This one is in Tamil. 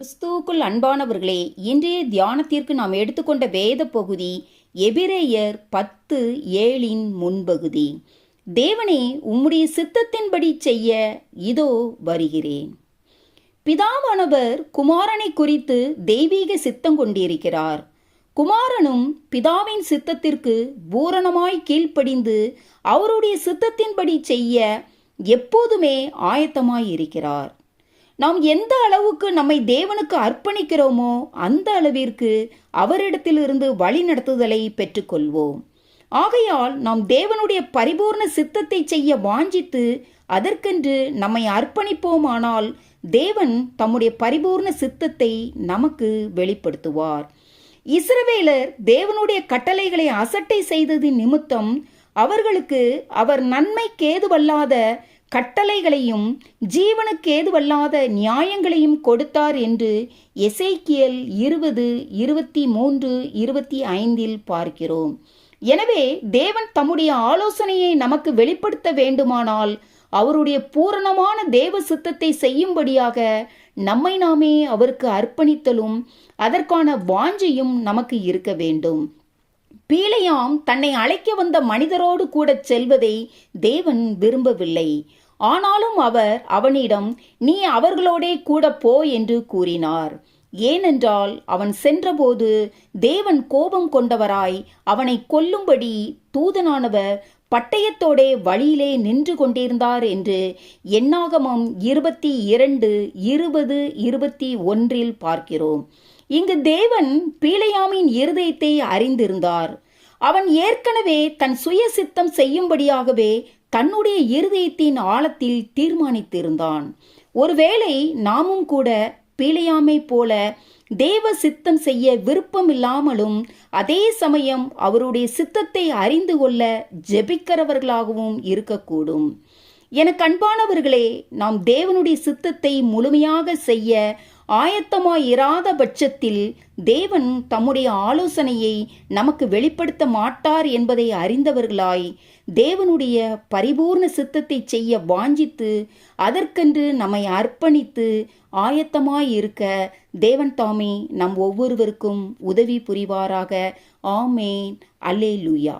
கிறிஸ்துவுக்குள் அன்பானவர்களே, இன்றைய தியானத்திற்கு நாம் எடுத்துக்கொண்ட வேத பகுதி எபிரேயர் 10:7 முன்பகுதி. தேவனே, உம்முடைய சித்தத்தின்படி செய்ய இதோ வருகிறேன். பிதாவானவர் குமாரனை குறித்து தெய்வீக சித்தம் கொண்டிருக்கிறார். குமாரனும் பிதாவின் சித்தத்திற்கு பூரணமாய் கீழ்ப்படிந்து அவருடைய சித்தத்தின்படி செய்ய எப்போதுமே ஆயத்தமாயிருக்கிறார். நாம் எந்த அளவுக்கு நம்மை தேவனுக்கு அர்ப்பணிக்கிறோமோ அந்த அளவிற்கு அவரிடத்திலிருந்து வழி நடத்துதலை பெற்றுக்கொள்வோம். ஆகையால் நாம் தேவனுடைய பரிபூர்ண சித்தத்தை செய்ய வாஞ்சித்து அதற்கென்று நம்மை அர்ப்பணிப்போமானால் தேவன் தம்முடைய பரிபூர்ண சித்தத்தை நமக்கு வெளிப்படுத்துவார். இஸ்ரவேலர் தேவனுடைய கட்டளைகளை அசட்டை செய்தது நிமித்தம் அவர்களுக்கு அவர் நன்மைக்கேதுவல்லாத கட்டளைகளையும் ஜீவனுக்கேதுவல்லாத நியாயங்களையும் கொடுத்தார் என்று எசேக்கியேல் 20:23-25 பார்க்கிறோம். எனவே தேவன் தம்முடைய ஆலோசனையை நமக்கு வெளிப்படுத்த வேண்டுமானால் அவருடைய பூரணமான தேவ சித்தத்தை செய்யும்படியாக நம்மை நாமே அவருக்கு அர்ப்பணித்தலும் அதற்கான வாஞ்சையும் நமக்கு இருக்க வேண்டும். பீலையாம் தன்னை அழைக்க வந்த மனிதரோடு கூட செல்வதை தேவன் விரும்பவில்லை. ஆனாலும் அவர் அவனிடம், நீ அவர்களோடே கூட போ என்று கூறினார். ஏனென்றால் அவன் சென்றபோது தேவன் கோபம் கொண்டவராய் அவனை கொல்லும்படி தூதனானவர் பட்டயத்தோடே வழியிலே நின்று கொண்டிருந்தார் என்று என்னாகமம் 22:20-21 பார்க்கிறோம். இங்கு தேவன் பீலையாமின் இருதயத்தை அறிந்திருந்தார். அவன் ஏற்கனவே தன் சுய சித்தம் செய்யும்படியாகவே தன்னுடைய இருதயத்தின் ஆழத்தில் தீர்மானித்திருந்தான். ஒருவேளை நாமும் கூட பீலையாமை போல தேவ சித்தம் செய்ய விருப்பமில்லாமலும் அதே சமயம் அவருடைய சித்தத்தை அறிந்து கொள்ள ஜெபிக்கிறவர்களாகவும் இருக்கக்கூடும். எனக்கு அன்பானவர்களே, நாம் தேவனுடைய சித்தத்தை முழுமையாக செய்ய ஆயத்தமாயிராத பட்சத்தில் தேவன் தம்முடைய ஆலோசனையை நமக்கு வெளிப்படுத்த மாட்டார் என்பதை அறிந்தவர்களாய் தேவனுடைய பரிபூர்ண சித்தத்தை செய்ய வாஞ்சித்து அதற்கென்று நம்மை அர்ப்பணித்து ஆயத்தமாயிருக்க தேவன் தாமே நம் ஒவ்வொருவருக்கும் உதவி புரிவாராக. ஆமேன். அல்லேலூயா.